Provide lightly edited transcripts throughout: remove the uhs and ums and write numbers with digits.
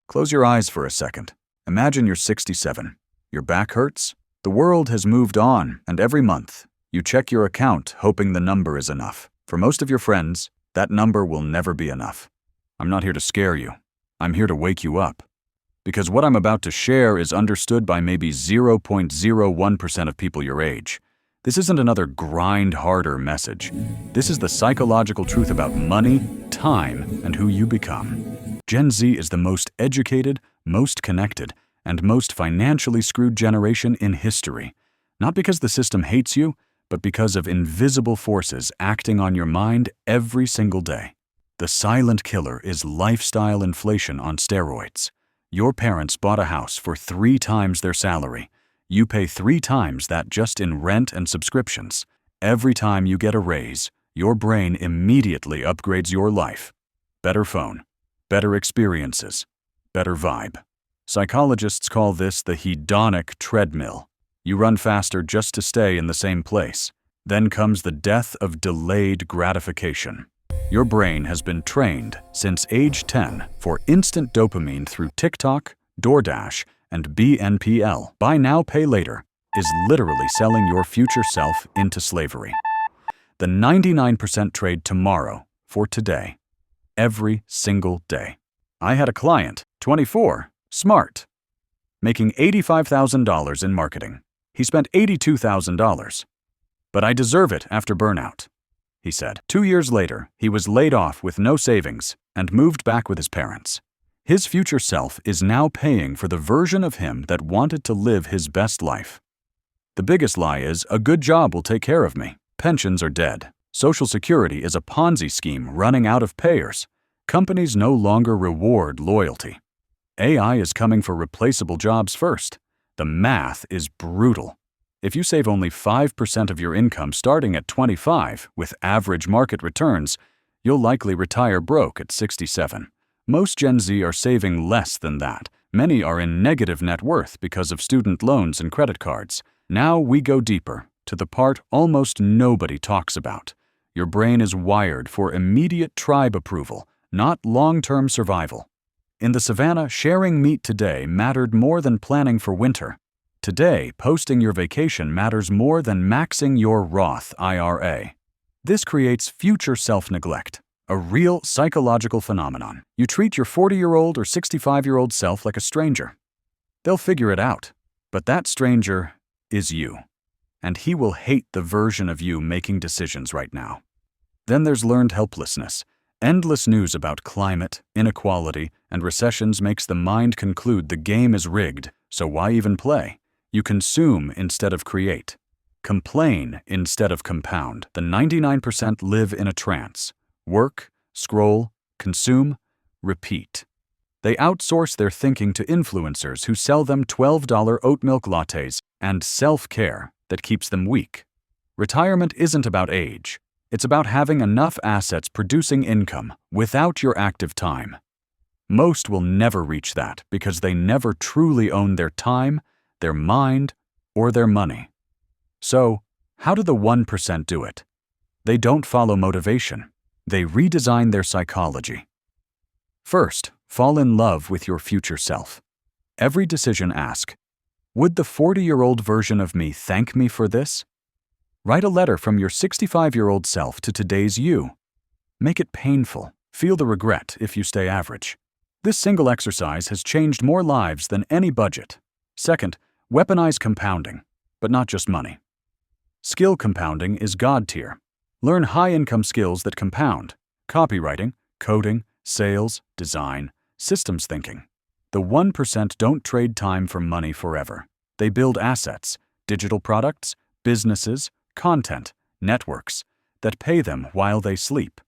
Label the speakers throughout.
Speaker 1: Close your eyes for a second. Imagine you're 67. Your back hurts? The world has moved on, and every month, you check your account hoping the number is enough. For most of your friends, that number will never be enough. I'm not here to scare you. I'm here to wake you up. Because what I'm about to share is understood by maybe 0.01% of people your age. This isn't another grind harder message. This is the psychological truth about money, time, and who you become. Gen Z is the most educated, most connected, and most financially screwed generation in history. Not because the system hates you, but because of invisible forces acting on your mind every single day. The silent killer is lifestyle inflation on steroids. Your parents bought a house for 3 times their salary. You pay 3 times that just in rent and subscriptions. Every time you get a raise, your brain immediately upgrades your life. Better phone, better experiences, better vibe. Psychologists call this the hedonic treadmill. You run faster just to stay in the same place. Then comes the death of delayed gratification. Your brain has been trained since age 10 for instant dopamine through TikTok, DoorDash, and BNPL. Buy now, pay later is literally selling your future self into slavery. The 99% trade tomorrow for today. Every single day. I had a client, 24, smart, making $85,000 in marketing. He spent $82,000. But I deserve it after burnout, he said. 2 years later, he was laid off with no savings and moved back with his parents. His future self is now paying for the version of him that wanted to live his best life. The biggest lie is, a good job will take care of me. Pensions are dead. Social Security is a Ponzi scheme running out of payers. Companies no longer reward loyalty. AI is coming for replaceable jobs first. The math is brutal. If you save only 5% of your income starting at 25 with average market returns, you'll likely retire broke at 67. Most Gen Z are saving less than that. Many are in negative net worth because of student loans and credit cards. Now we go deeper, to the part almost nobody talks about. Your brain is wired for immediate tribe approval, not long-term survival. In the savannah, sharing meat today mattered more than planning for winter. Today, posting your vacation matters more than maxing your Roth IRA. This creates future self-neglect. A real psychological phenomenon. You treat your 40-year-old or 65-year-old self like a stranger. They'll figure it out, but that stranger is you, and he will hate the version of you making decisions right now. Then there's learned helplessness. Endless news about climate, inequality, and recessions makes the mind conclude the game is rigged, so why even play? You consume instead of create. Complain instead of compound. The 99% live in a trance. Work, scroll, consume, repeat. They outsource their thinking to influencers who sell them $12 oat milk lattes and self-care that keeps them weak. Retirement isn't about age. It's about having enough assets producing income without your active time. Most will never reach that because they never truly own their time, their mind, or their money. So, how do the 1% do it? They don't follow motivation. They redesign their psychology. First, fall in love with your future self. Every decision ask, would the 40-year-old version of me thank me for this? Write a letter from your 65-year-old self to today's you. Make it painful. Feel the regret if you stay average. This single exercise has changed more lives than any budget. Second, weaponize compounding, but not just money. Skill compounding is God tier. Learn high-income skills that compound: copywriting, coding, sales, design, systems thinking. The 1% don't trade time for money forever. They build assets, digital products, businesses, content, networks that pay them while they sleep.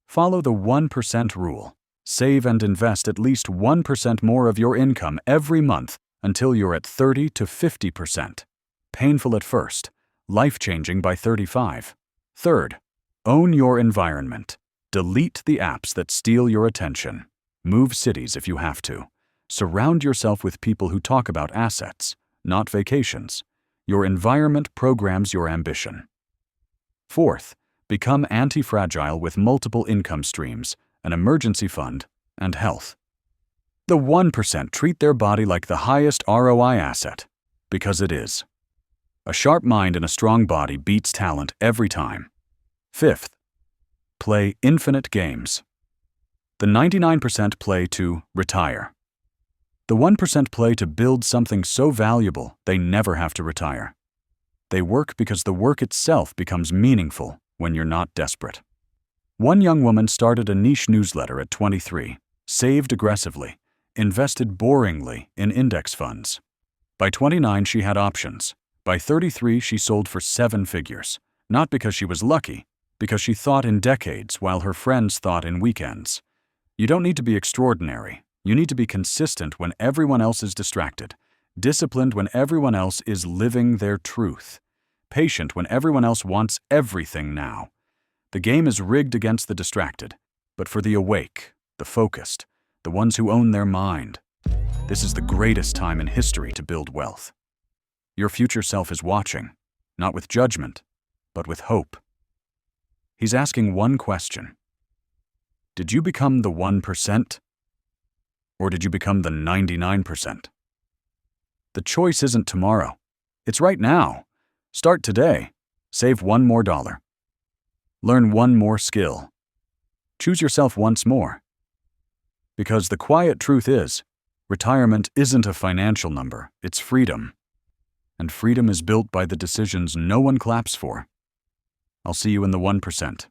Speaker 1: Follow the 1% rule. Save and invest at least 1% more of your income every month until you're at 30 to 50%. Painful at first, life-changing by 35. Third, own your environment. Delete the apps that steal your attention. Move cities if you have to. Surround yourself with people who talk about assets, not vacations. Your environment programs your ambition. Fourth, become anti-fragile with multiple income streams, an emergency fund, and health. The 1% treat their body like the highest ROI asset, because it is. A sharp mind and a strong body beats talent every time. Fifth, play infinite games. The 99% play to retire. The 1% play to build something so valuable they never have to retire. They work because the work itself becomes meaningful when you're not desperate. One young woman started a niche newsletter at 23, saved aggressively, invested boringly in index funds. By 29, she had options. By 33, she sold for 7 figures, not because she was lucky, because she thought in decades while her friends thought in weekends. You don't need to be extraordinary. You need to be consistent when everyone else is distracted, disciplined when everyone else is living their truth, patient when everyone else wants everything now. The game is rigged against the distracted, but for the awake, the focused, the ones who own their mind. This is the greatest time in history to build wealth. Your future self is watching, not with judgment, but with hope. He's asking one question. Did you become the 1%? Or did you become the 99%? The choice isn't tomorrow. It's right now. Start today. Save $1 more. Learn one more skill. Choose yourself once more. Because the quiet truth is, retirement isn't a financial number, it's freedom. And freedom is built by the decisions no one claps for. I'll see you in the 1%.